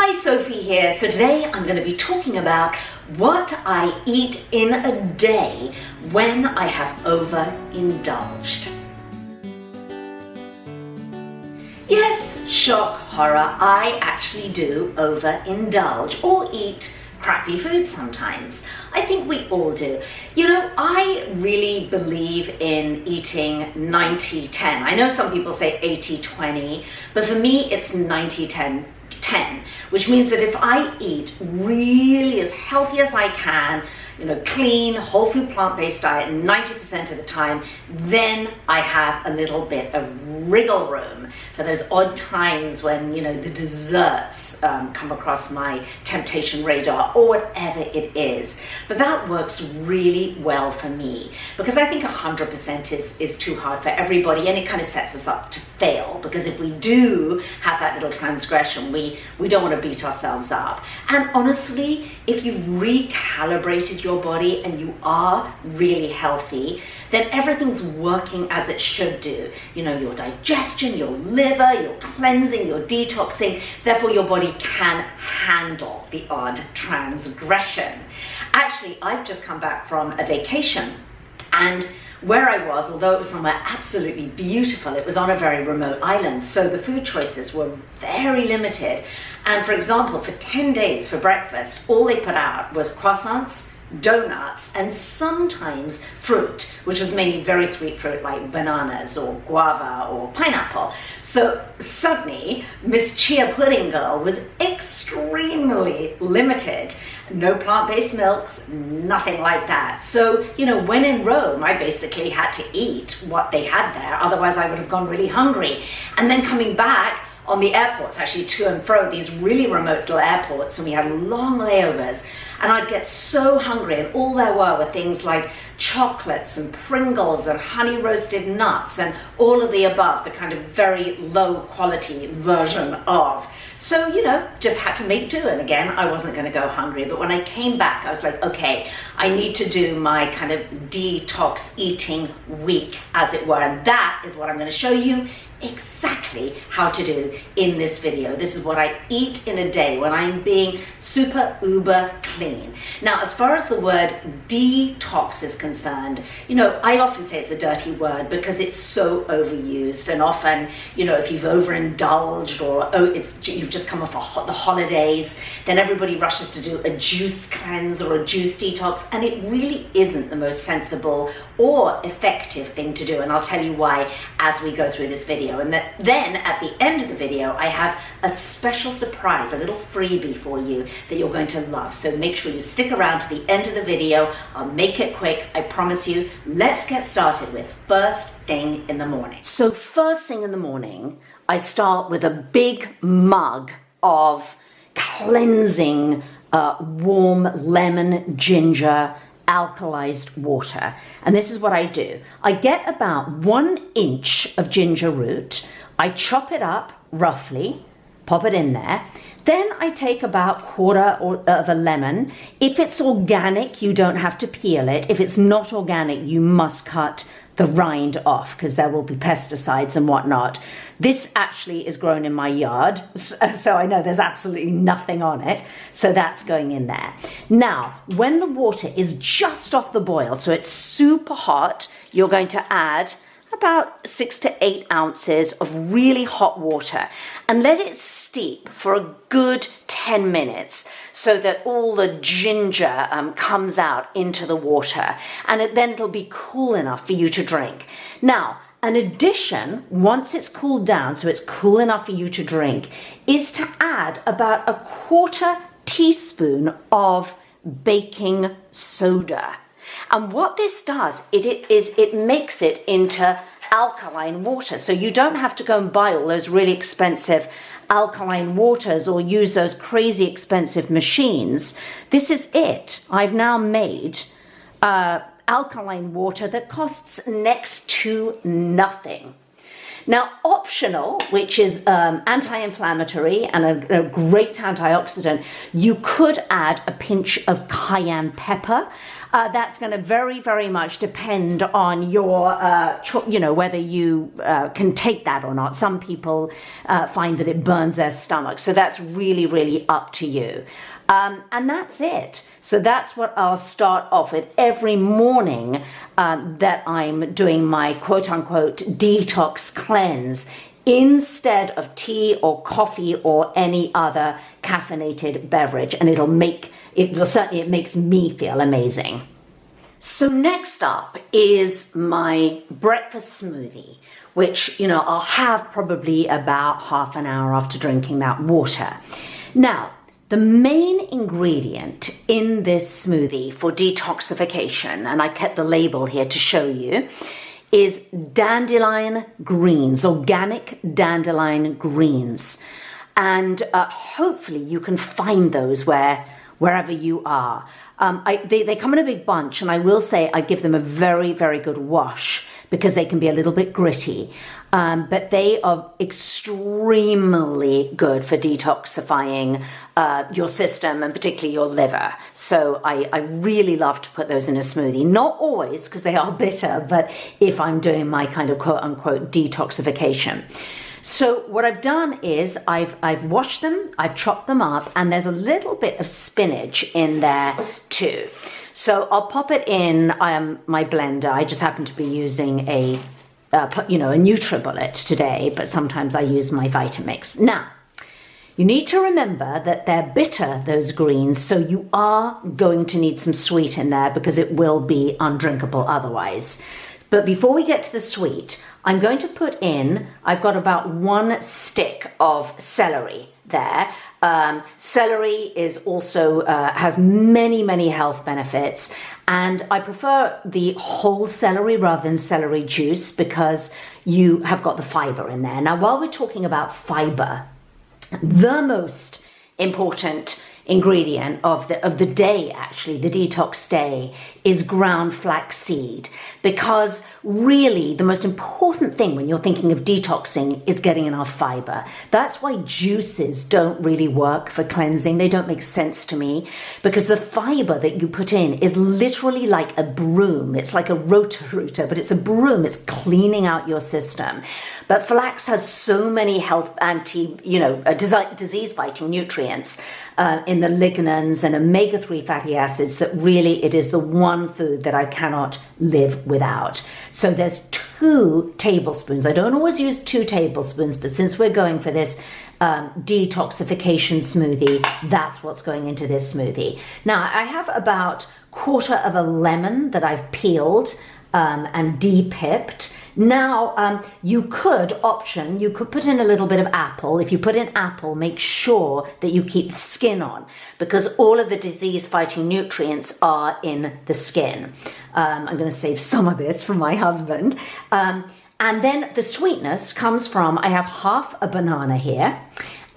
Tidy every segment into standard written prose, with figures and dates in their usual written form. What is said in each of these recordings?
Hi, Sophie here. So today I'm going to be talking about what I eat in a day when I have overindulged. Yes, shock, horror, I actually do overindulge or eat crappy food sometimes. I think we all do. You know, I really believe in eating 90-10. I know some people say 80-20, but for me it's 90-10. Which means that if I eat really as healthy as I can, you know, clean, whole food, plant-based diet 90% of the time, then I have a little bit of wriggle room for those odd times when, you know, the desserts come across my temptation radar or whatever it is. But that works really well for me because I think 100% is too hard for everybody, and it kind of sets us up to fail, because if we do have that little transgression, we don't want to beat ourselves up. And honestly, if you've recalibrated your body and you are really healthy, then everything's working as it should do. You know, your digestion, your liver, your cleansing, your detoxing, therefore your body can handle the odd transgression. Actually, I've just come back from a vacation, and where I was, although it was somewhere absolutely beautiful, it was on a very remote island, so the food choices were very limited. And for example, for 10 days for breakfast, all they put out was croissants, donuts, and sometimes fruit, which was mainly very sweet fruit like bananas or guava or pineapple. So suddenly, Miss Chia Pudding Girl was extremely limited. No plant-based milks, nothing like that. So, you know, when in Rome, I basically had to eat what they had there, otherwise I would have gone really hungry. And then coming back on the airports, actually to and fro, these really remote little airports, and we had long layovers, and I'd get so hungry, and all there were things like chocolates and Pringles and honey roasted nuts and all of the above, the kind of very low quality version of. So, you know, just had to make do. And again, I wasn't going to go hungry. But when I came back, I was like, okay, I need to do my kind of detox eating week, as it were. And that is what I'm going to show you exactly how to do in this video. This is what I eat in a day when I'm being super uber clean. Now, as far as the word detox is concerned, you know, I often say it's a dirty word because it's so overused, and often, you know, if you've overindulged or you've just come off the holidays, then everybody rushes to do a juice cleanse or a juice detox, and it really isn't the most sensible or effective thing to do, and I'll tell you why as we go through this video. And then at the end of the video, I have a special surprise, a little freebie for you that you're going to love. So make sure you stick around to the end of the video. I'll make it quick, I promise you. Let's get started with first thing in the morning. So first thing in the morning, I start with a big mug of cleansing warm lemon ginger alkalized water. And this is what I do. I get about 1 inch of ginger root, I chop it up roughly, pop it in there. Then I take about 1/4 of a lemon. If it's organic, you don't have to peel it. If it's not organic, you must cut the rind off because there will be pesticides and whatnot. This actually is grown in my yard, so I know there's absolutely nothing on it. So that's going in there. Now, when the water is just off the boil, so it's super hot, you're going to add about 6 to 8 ounces of really hot water and let it steep for a good 10 minutes so that all the ginger comes out into the water, and then it'll be cool enough for you to drink. Now, an addition, once it's cooled down, so it's cool enough for you to drink, is to add about 1/4 teaspoon of baking soda. And what this does, it makes it into alkaline water. So you don't have to go and buy all those really expensive alkaline waters or use those crazy expensive machines. This is it. I've now made alkaline water that costs next to nothing. Now, optional, which is anti-inflammatory and a great antioxidant, you could add a pinch of cayenne pepper. That's going to very, very much depend on your, whether you can take that or not. Some people find that it burns their stomach, so that's really, really up to you. And that's it. So that's what I'll start off with every morning that I'm doing my quote-unquote detox cleanse, instead of tea or coffee or any other caffeinated beverage. And it makes me feel amazing. So next up is my breakfast smoothie, which, I'll have probably about half an hour after drinking that water. Now, the main ingredient in this smoothie for detoxification, and I kept the label here to show you, is dandelion greens, organic dandelion greens. And hopefully you can find those wherever you are. They come in a big bunch, and I will say I give them a very, very good wash because they can be a little bit gritty. But they are extremely good for detoxifying your system and particularly your liver. So I really love to put those in a smoothie. Not always, because they are bitter, but if I'm doing my kind of quote-unquote detoxification. So what I've done is I've washed them, I've chopped them up, and there's a little bit of spinach in there too. So I'll pop it in my blender. I just happen to be using a NutriBullet today, but sometimes I use my Vitamix. Now, you need to remember that they're bitter, those greens, so you are going to need some sweet in there because it will be undrinkable otherwise. But before we get to the sweet, I'm going to put in, I've got about 1 stick of celery there. Celery is also has many, many health benefits, and I prefer the whole celery rather than celery juice because you have got the fiber in there. Now, while we're talking about fiber, the most important ingredient of the day, actually, the detox day, is ground flaxseed, because really the most important thing when you're thinking of detoxing is getting enough fiber. That's why juices don't really work for cleansing. They don't make sense to me, because the fiber that you put in is literally like a broom. It's like a roto-rooter, but it's a broom. It's cleaning out your system. But flax has so many health disease-fighting nutrients in the lignans and omega-3 fatty acids that really it is the one food that I cannot live without. So there's 2 tablespoons. I don't always use 2 tablespoons, but since we're going for this detoxification smoothie, that's what's going into this smoothie. Now, I have about 1/4 of a lemon that I've peeled and de-pipped. Now, you could put in a little bit of apple. If you put in apple, make sure that you keep the skin on, because all of the disease-fighting nutrients are in the skin. I'm going to save some of this for my husband. And then the sweetness comes from, I have half a banana here,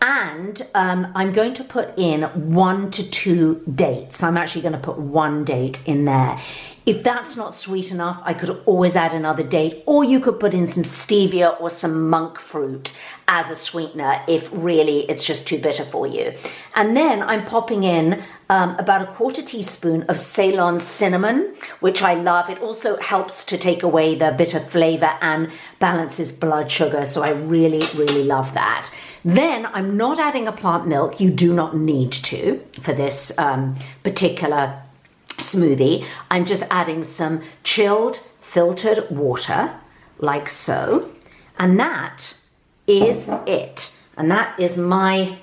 and I'm going to put in 1 to 2 dates. I'm actually going to put 1 date in there. If that's not sweet enough, I could always add another date, or you could put in some stevia or some monk fruit as a sweetener if really it's just too bitter for you. And then I'm popping in about 1/4 teaspoon of Ceylon cinnamon, which I love. It also helps to take away the bitter flavor and balances blood sugar, so I really, really love that. Then I'm not adding a plant milk. You do not need to for this particular smoothie. I'm just adding some chilled filtered water like so, and that is it. And that is my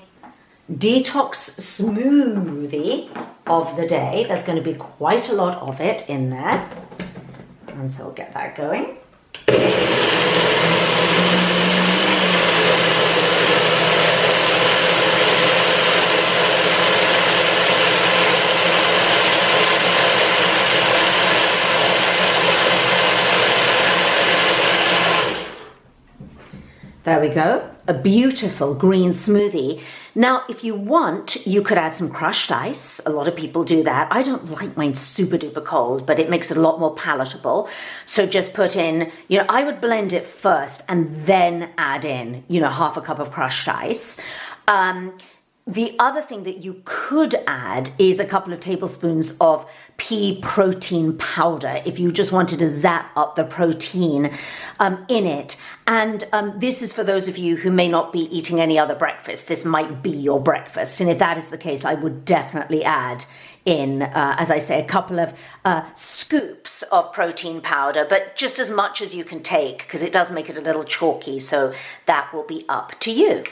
detox smoothie of the day. There's going to be quite a lot of it in there, and so I'll get that going. There we go. A beautiful green smoothie. Now, if you want, you could add some crushed ice. A lot of people do that. I don't like mine super duper cold, but it makes it a lot more palatable. So just put in, I would blend it first and then add in, half a cup of crushed ice. The other thing that you could add is a couple of tablespoons of pea protein powder if you just wanted to zap up the protein in it. And this is for those of you who may not be eating any other breakfast. This might be your breakfast. And if that is the case, I would definitely add in, as I say, a couple of scoops of protein powder, but just as much as you can take, because it does make it a little chalky. So that will be up to you.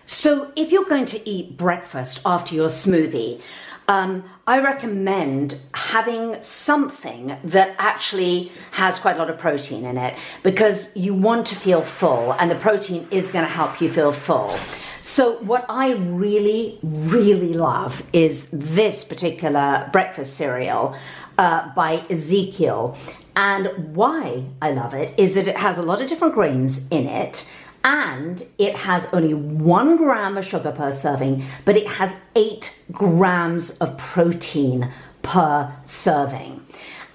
So if you're going to eat breakfast after your smoothie, I recommend having something that actually has quite a lot of protein in it, because you want to feel full and the protein is going to help you feel full. So what I really, really love is this particular breakfast cereal by Ezekiel. And why I love it is that it has a lot of different grains in it. And it has only 1 gram of sugar per serving, but it has 8 grams of protein per serving.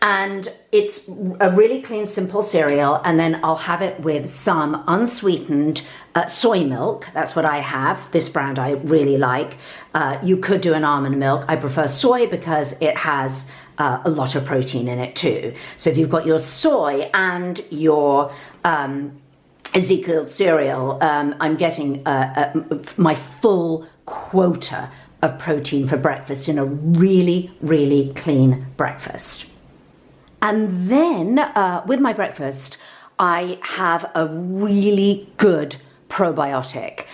And it's a really clean, simple cereal. And then I'll have it with some unsweetened soy milk. That's what I have. This brand I really like. You could do an almond milk. I prefer soy because it has a lot of protein in it too. So if you've got your soy and your Ezekiel cereal, I'm getting my full quota of protein for breakfast in a really, really clean breakfast. And then with my breakfast, I have a really good probiotic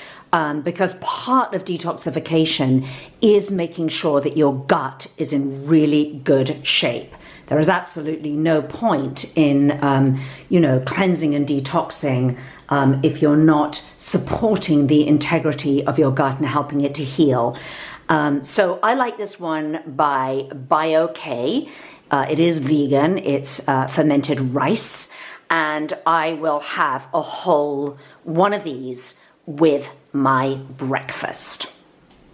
because part of detoxification is making sure that your gut is in really good shape. There is absolutely no point in, cleansing and detoxing if you're not supporting the integrity of your gut and helping it to heal. So I like this one by BioK. It is vegan. It's fermented rice. And I will have a whole one of these with my breakfast.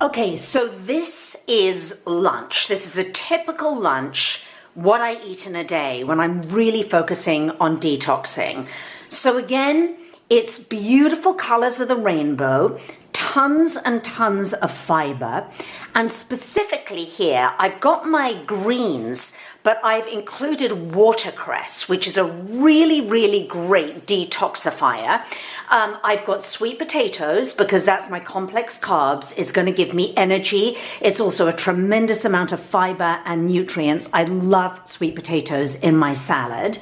Okay, so this is lunch. This is a typical lunch, what I eat in a day when I'm really focusing on detoxing. So again, it's beautiful colors of the rainbow, tons and tons of fiber. And specifically here, I've got my greens, but I've included watercress, which is a really, really great detoxifier. I've got sweet potatoes because that's my complex carbs. It's going to give me energy. It's also a tremendous amount of fiber and nutrients. I love sweet potatoes in my salad.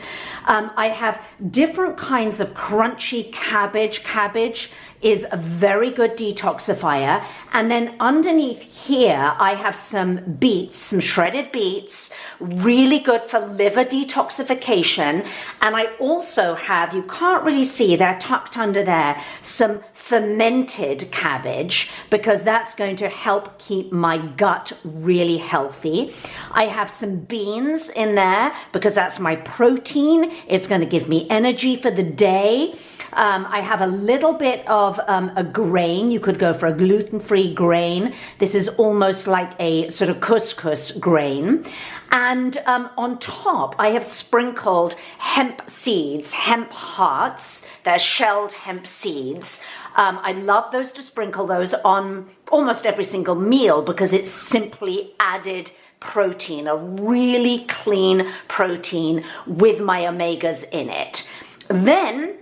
I have different kinds of crunchy cabbage. Cabbage is a very good detoxifier. And then underneath here, I have some beets, some shredded beets, really good for liver detoxification. And I also have, you can't really see, they're tucked under there, some fermented cabbage, because that's going to help keep my gut really healthy. I have some beans in there because that's my protein. It's going to give me energy for the day. I have a little bit of a grain. You could go for a gluten-free grain. This is almost like a sort of couscous grain. And on top, I have sprinkled hemp seeds, hemp hearts. They're shelled hemp seeds. I love those to sprinkle those on almost every single meal because it's simply added protein, a really clean protein with my omegas in it. Then,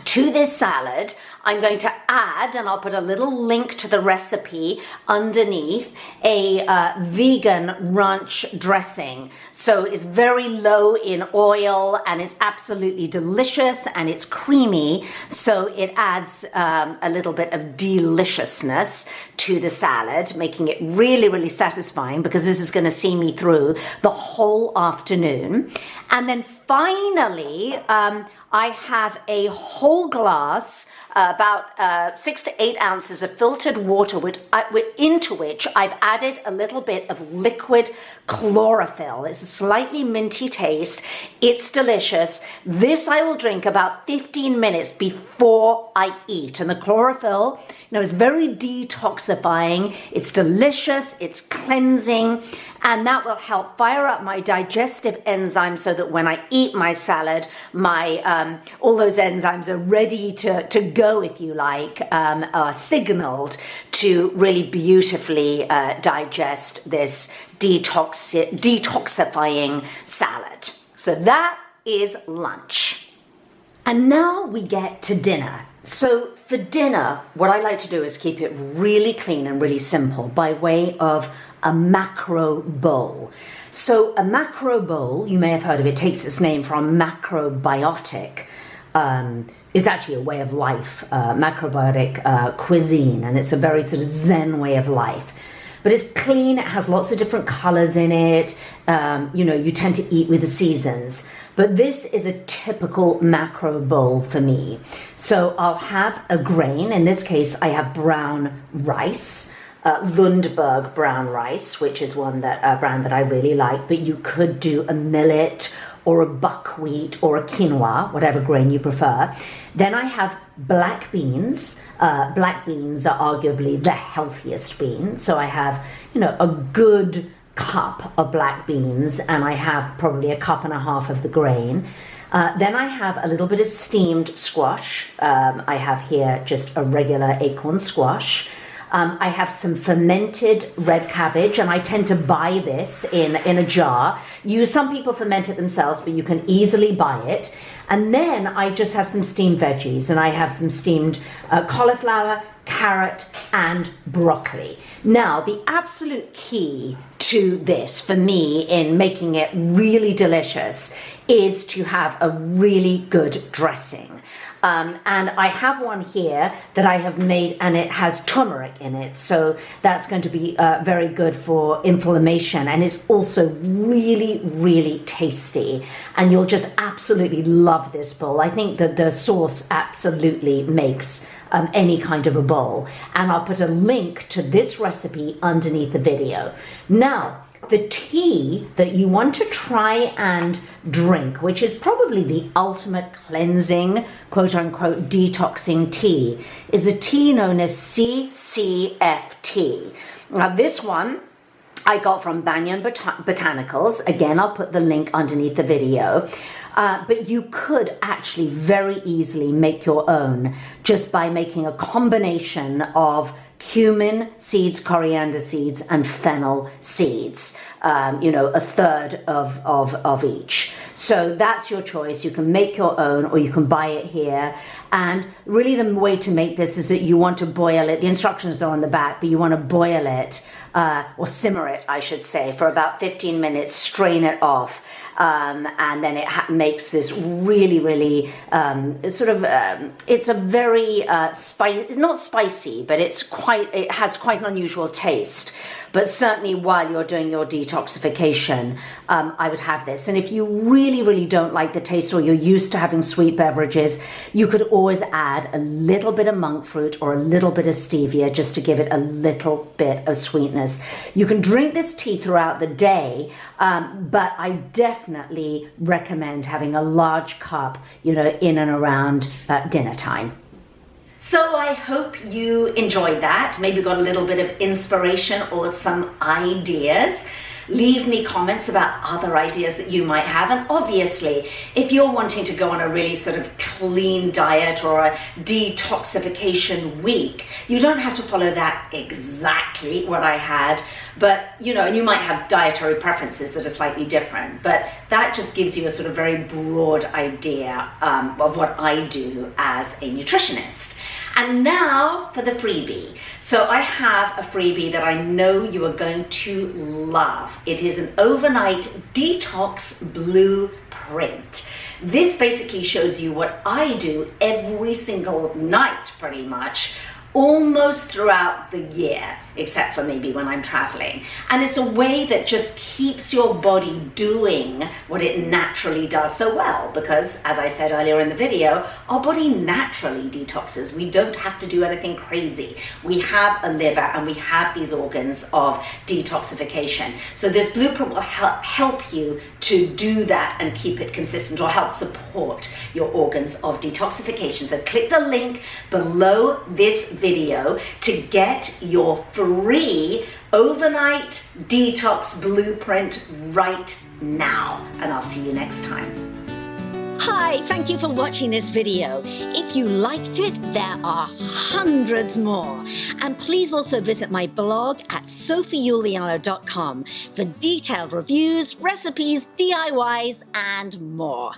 to this salad, I'm going to add, and I'll put a little link to the recipe underneath, a vegan ranch dressing. So it's very low in oil and it's absolutely delicious and it's creamy. So it adds a little bit of deliciousness to the salad, making it really, really satisfying because this is going to see me through the whole afternoon. And then finally, I have a whole glass, about 6 to 8 ounces of filtered water into which I've added a little bit of liquid chlorophyll. It's a slightly minty taste. It's delicious. This I will drink about 15 minutes before I eat. And the chlorophyll, is very detoxifying. It's delicious. It's cleansing. And that will help fire up my digestive enzymes so that when I eat my salad, my all those enzymes are ready to go, if you like, are signaled to really beautifully digest this detoxifying salad. So that is lunch. And now we get to dinner. So for dinner, what I like to do is keep it really clean and really simple by way of a macro bowl. So a macro bowl, you may have heard of it, takes its name from macrobiotic. Is actually a way of life, macrobiotic cuisine, and it's a very sort of Zen way of life. But it's clean, it has lots of different colors in it, you tend to eat with the seasons. But this is a typical macro bowl for me. So I'll have a grain, in this case I have brown rice, Lundberg brown rice, which is one brand that I really like, but you could do a millet or a buckwheat or a quinoa, whatever grain you prefer. Then I have black beans. Black beans are arguably the healthiest beans. So I have, a good cup of black beans, and I have probably a cup and a half of the grain. Then I have a little bit of steamed squash. I have here just a regular acorn squash. I have some fermented red cabbage, and I tend to buy this in a jar. Some people ferment it themselves, but you can easily buy it. And then I just have some steamed veggies, and I have some steamed cauliflower, carrot, and broccoli. Now, the absolute key to this for me in making it really delicious is to have a really good dressing. And I have one here that I have made, and it has turmeric in it. So that's going to be very good for inflammation. And it's also really, really tasty. And you'll just absolutely love this bowl. I think that the sauce absolutely makes any kind of a bowl. And I'll put a link to this recipe underneath the video. Now, the tea that you want to try and drink, which is probably the ultimate cleansing, quote unquote, detoxing tea, is a tea known as CCFT. Now this one I got from Banyan Botanicals. Again, I'll put the link underneath the video. But you could actually very easily make your own just by making a combination of cumin seeds, coriander seeds, and fennel seeds, a third of each. So that's your choice. You can make your own, or you can buy it here. And really the way to make this is that you want to boil it. The instructions are on the back, but you want to boil it, or simmer it, I should say, for about 15 minutes, strain it off. And then it makes this really, really it's a very it's not spicy, but it has quite an unusual taste. But certainly while you're doing your detoxification, I would have this. And if you really, really don't like the taste, or you're used to having sweet beverages, you could always add a little bit of monk fruit or a little bit of stevia just to give it a little bit of sweetness. You can drink this tea throughout the day, but I definitely recommend having a large cup, in and around dinner time. So I hope you enjoyed that, maybe got a little bit of inspiration or some ideas. Leave me comments about other ideas that you might have. And obviously, if you're wanting to go on a really sort of clean diet or a detoxification week, you don't have to follow that exactly what I had, but and you might have dietary preferences that are slightly different, but that just gives you a sort of very broad idea of what I do as a nutritionist. And now for the freebie. So I have a freebie that I know you are going to love. It is an overnight detox blueprint. This basically shows you what I do every single night, pretty much, almost throughout the year. except for maybe when I'm traveling. And it's a way that just keeps your body doing what it naturally does so well, because as I said earlier in the video, our body naturally detoxes. We don't have to do anything crazy. We have a liver and we have these organs of detoxification. So this blueprint will help you to do that and keep it consistent, or help support your organs of detoxification. So click the link below this video to get your free overnight detox blueprint right now. And I'll see you next time. Hi, thank you for watching this video. If you liked it, there are hundreds more. And please also visit my blog at sophieuliano.com for detailed reviews, recipes, DIYs, and more.